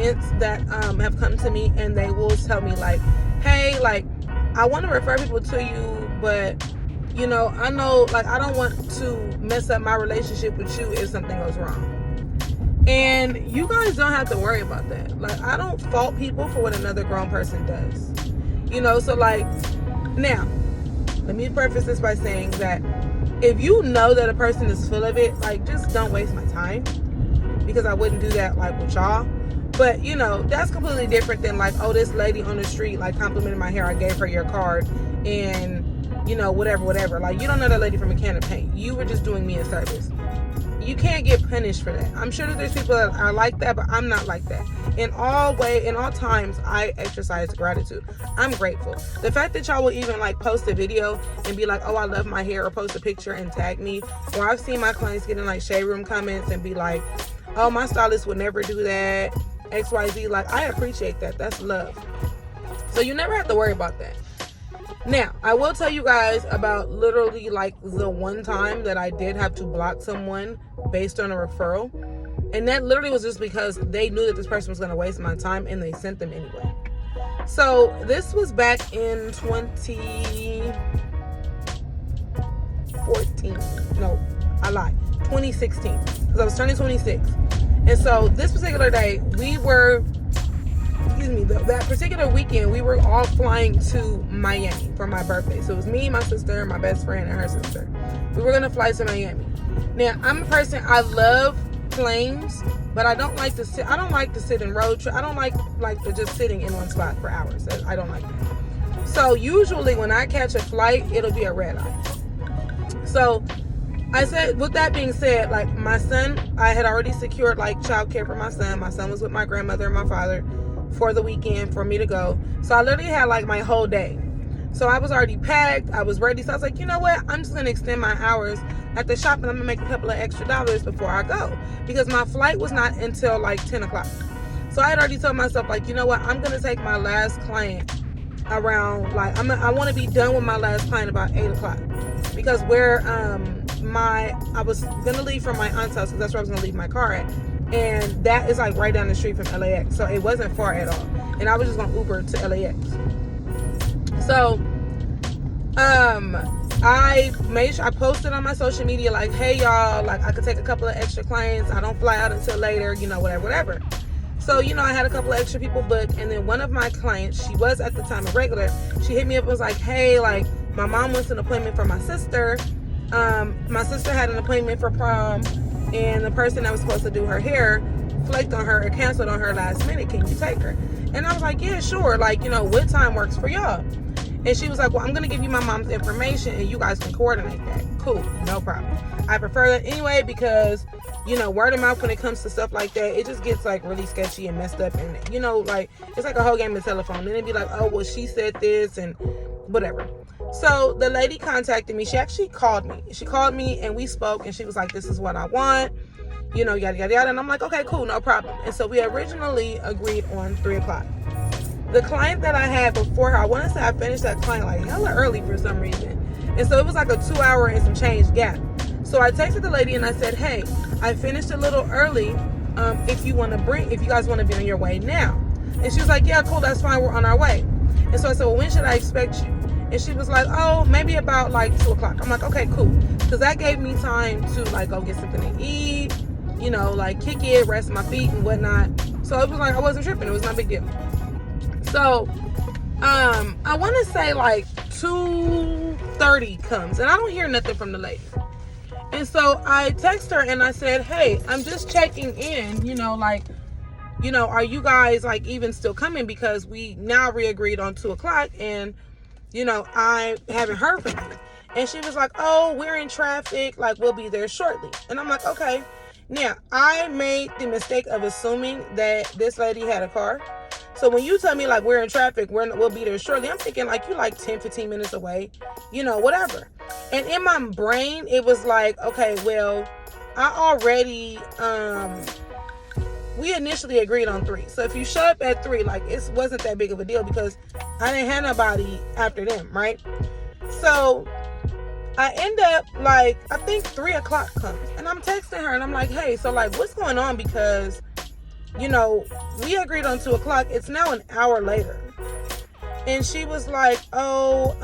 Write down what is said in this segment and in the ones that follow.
clients that have come to me, and they will tell me like, hey, like, I want to refer people to you, but I know, like, I don't want to mess up my relationship with you if something goes wrong. And you guys don't have to worry about that. Like, I don't fault people for what another grown person does. So like, now, let me preface this by saying that if you know that a person is full of it, like, just don't waste my time, because I wouldn't do that, like, with y'all. But, that's completely different than, like, oh, this lady on the street, like, complimented my hair. I gave her your card and, whatever. Like, you don't know that lady from a can of paint. You were just doing me a service. You can't get punished for that. I'm sure that there's people that are like that, but I'm not like that. In all times, I exercise gratitude. I'm grateful. The fact that y'all will even, like, post a video and be like, oh, I love my hair, or post a picture and tag me. Or I've seen my clients get in, like, shade room comments and be like, oh, my stylist would never do that, XYZ. Like, I appreciate that. That's love. So you never have to worry about that. Now, I will tell you guys about literally, like, the one time that I did have to block someone based on a referral. And that literally was just because they knew that this person was going to waste my time, and they sent them anyway. So this was back in 2014. No, I lied. 2016. Because I was turning 26. And so this particular day, that particular weekend, we were all flying to Miami for my birthday. So it was me, my sister, my best friend, and her sister. We were going to fly to Miami. Now, I'm a person, I love planes, but I don't like to sit in road trip. I don't like to just sitting in one spot for hours. I don't like that. So usually when I catch a flight, it'll be a red eye. So I said, with that being said, like, my son, I had already secured, like, childcare for my son. My son was with my grandmother and my father for the weekend for me to go. So I literally had, like, my whole day. So I was already packed. I was ready. So I was like, you know what? I'm just going to extend my hours at the shop, and I'm going to make a couple of extra dollars before I go, because my flight was not until, like, 10 o'clock. So I had already told myself, like, you know what? I'm going to take my last client around, like, I want to be done with my last client about 8 o'clock, because where I was going to leave from my aunt's house, because that's where I was going to leave my car at. And that is, like, right down the street from LAX. So it wasn't far at all. And I was just going to Uber to LAX. So, I made sure I posted on my social media, like, hey, y'all, like, I could take a couple of extra clients. I don't fly out until later, whatever. So, I had a couple of extra people booked. And then one of my clients, she was at the time a regular. She hit me up and was like, hey, like, my mom wants an appointment for my sister. My sister had an appointment for prom, and the person that was supposed to do her hair flaked on her or canceled on her last minute. Can you take her? And I was like, yeah, sure. Like, what time works for y'all? And she was like, well, I'm going to give you my mom's information, and you guys can coordinate that. Cool. No problem. I prefer that anyway, because, word of mouth when it comes to stuff like that, it just gets, like, really sketchy and messed up. And, like, it's like a whole game of telephone. Then it'd be like, oh, well, she said this and whatever. So the lady contacted me. She actually called me. She called me and we spoke, and she was like, this is what I want, yada, yada, yada. And I'm like, okay, cool, no problem. And so we originally agreed on 3 o'clock. The client that I had before her, I want to say I finished that client like hella early for some reason. And so it was like a 2 hour and some change gap. So I texted the lady and I said, hey, I finished a little early. If you guys want to be on your way now. And she was like, yeah, cool, that's fine, we're on our way. And so I said, well, when should I expect you? And she was like, oh, maybe about like 2 o'clock. I'm like, okay, cool. Because that gave me time to, like, go get something to eat, like, kick it, rest my feet and whatnot. So it was like, I wasn't tripping. It was not a big deal. So, I want to say like 2:30 comes, and I don't hear nothing from the lady. And so I text her and I said, hey, I'm just checking in, are you guys, like, even still coming? Because we now re-agreed on 2 o'clock, and, I haven't heard from you. And she was like, oh, we're in traffic, like, we'll be there shortly. And I'm like, okay. Now, I made the mistake of assuming that this lady had a car. So when you tell me, like, we're in traffic, we'll be there shortly, I'm thinking, like, you're like 10, 15 minutes away, whatever. And in my brain, it was like, okay, well, I already, we initially agreed on 3. So if you show up at 3, like, it wasn't that big of a deal, because I didn't have nobody after them, right? So I end up, like, I think 3 o'clock comes, and I'm texting her, and I'm like, hey, so, like, what's going on? Because you know, we agreed on 2:00. It's now an hour later. And she was like, oh,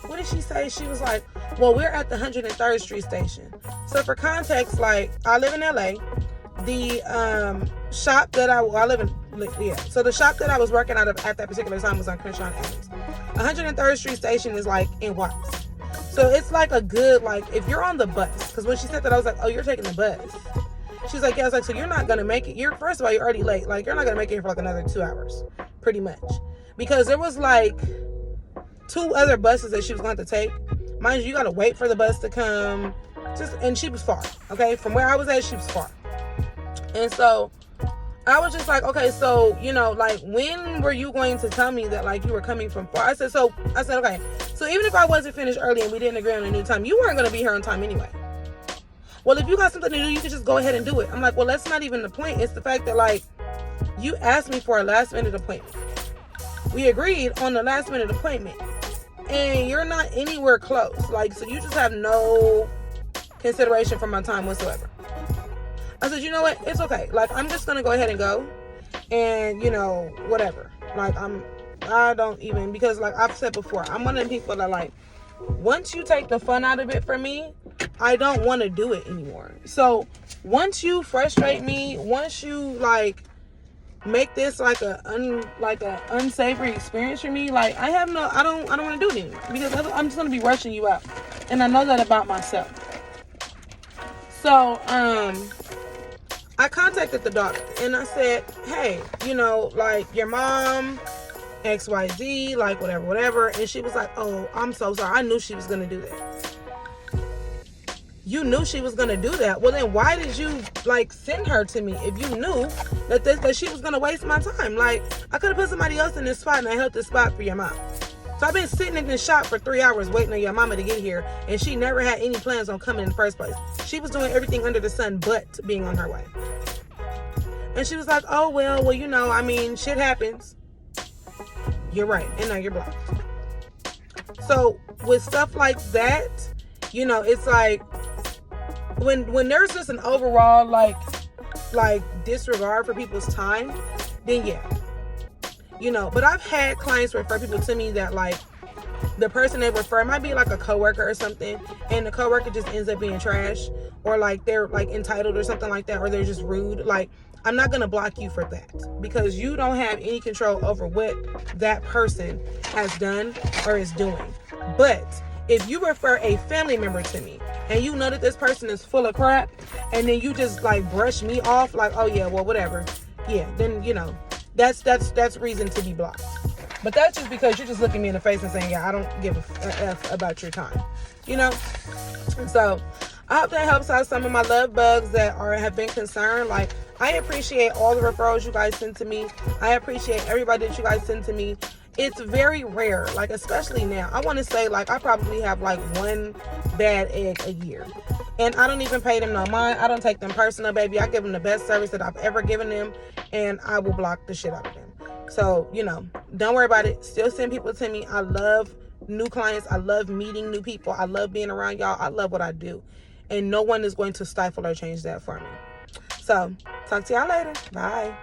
what did she say? She was like, well, we're at the 103rd Street station. So for context, like, I live in LA. The shop that I live in, yeah. So the shop that I was working out of at that particular time was on Crenshaw and Adams. 103rd Street station is like in Watts. So it's like a good, like, if you're on the bus, because when she said that, I was like, oh, you're taking the bus. She's like, yeah. I was like, so you're not going to make it. First of all, you're already late. Like, you're not going to make it here for like another 2 hours, pretty much. Because there was like 2 other buses that she was going to take. Mind you, you got to wait for the bus to come. And she was far, okay? From where I was at, she was far. And so I was just like, okay, so, you know, like, when were you going to tell me that, like, you were coming from far? I said, okay, so even if I wasn't finished early and we didn't agree on a new time, you weren't going to be here on time anyway. Well, if you got something to do, you can just go ahead and do it. I'm like, well, that's not even the point. It's the fact that, like, you asked me for a last minute appointment. We agreed on the last minute appointment. And you're not anywhere close. Like, so you just have no consideration for my time whatsoever. I said, you know what? It's okay. Like, I'm just going to go ahead and go. And, you know, whatever. Like, I don't even, because like I've said before, I'm one of the people that, like, once you take the fun out of it for me, I don't want to do it anymore. So once you frustrate me, once you like make this like a unsavory experience for me, like I don't want to do it anymore, because I'm just going to be rushing you out. And I know that about myself. So, I contacted the daughter and I said, hey, you know, like, your mom, XYZ, like, whatever. And she was like, oh, I'm so sorry. I knew she was going to do that. You knew she was going to do that. Well, then why did you, like, send her to me if you knew that she was going to waste my time? Like, I could have put somebody else in this spot and I held this spot for your mom. So I've been sitting in this shop for 3 hours waiting on your mama to get here, and she never had any plans on coming in the first place. She was doing everything under the sun but being on her way. And she was like, oh, well, you know, I mean, shit happens. You're right. And now you're blocked. So with stuff like that, you know, it's like when there's just an overall like disregard for people's time, then yeah. You know, but I've had clients refer people to me that, like, the person they refer might be like a coworker or something, and the coworker just ends up being trash, or like they're like entitled or something like that, or they're just rude. Like, I'm not gonna block you for that, because you don't have any control over what that person has done or is doing. But if you refer a family member to me and you know that this person is full of crap, and then you just like brush me off like, oh yeah, well, whatever, yeah, then, you know, that's reason to be blocked. But that's just because you're just looking me in the face and saying, yeah, I don't give a F about your time, you know? So I hope that helps out some of my love bugs that have been concerned. Like, I appreciate all the referrals you guys send to me. I appreciate everybody that you guys send to me. It's very rare, like, especially now. I want to say, like, I probably have like one bad egg a year. And I don't even pay them no mind. I don't take them personal, baby. I give them the best service that I've ever given them, and I will block the shit out of them. So, you know, don't worry about it. Still send people to me. I love new clients. I love meeting new people. I love being around y'all. I love what I do. And no one is going to stifle or change that for me. So, talk to y'all later. Bye.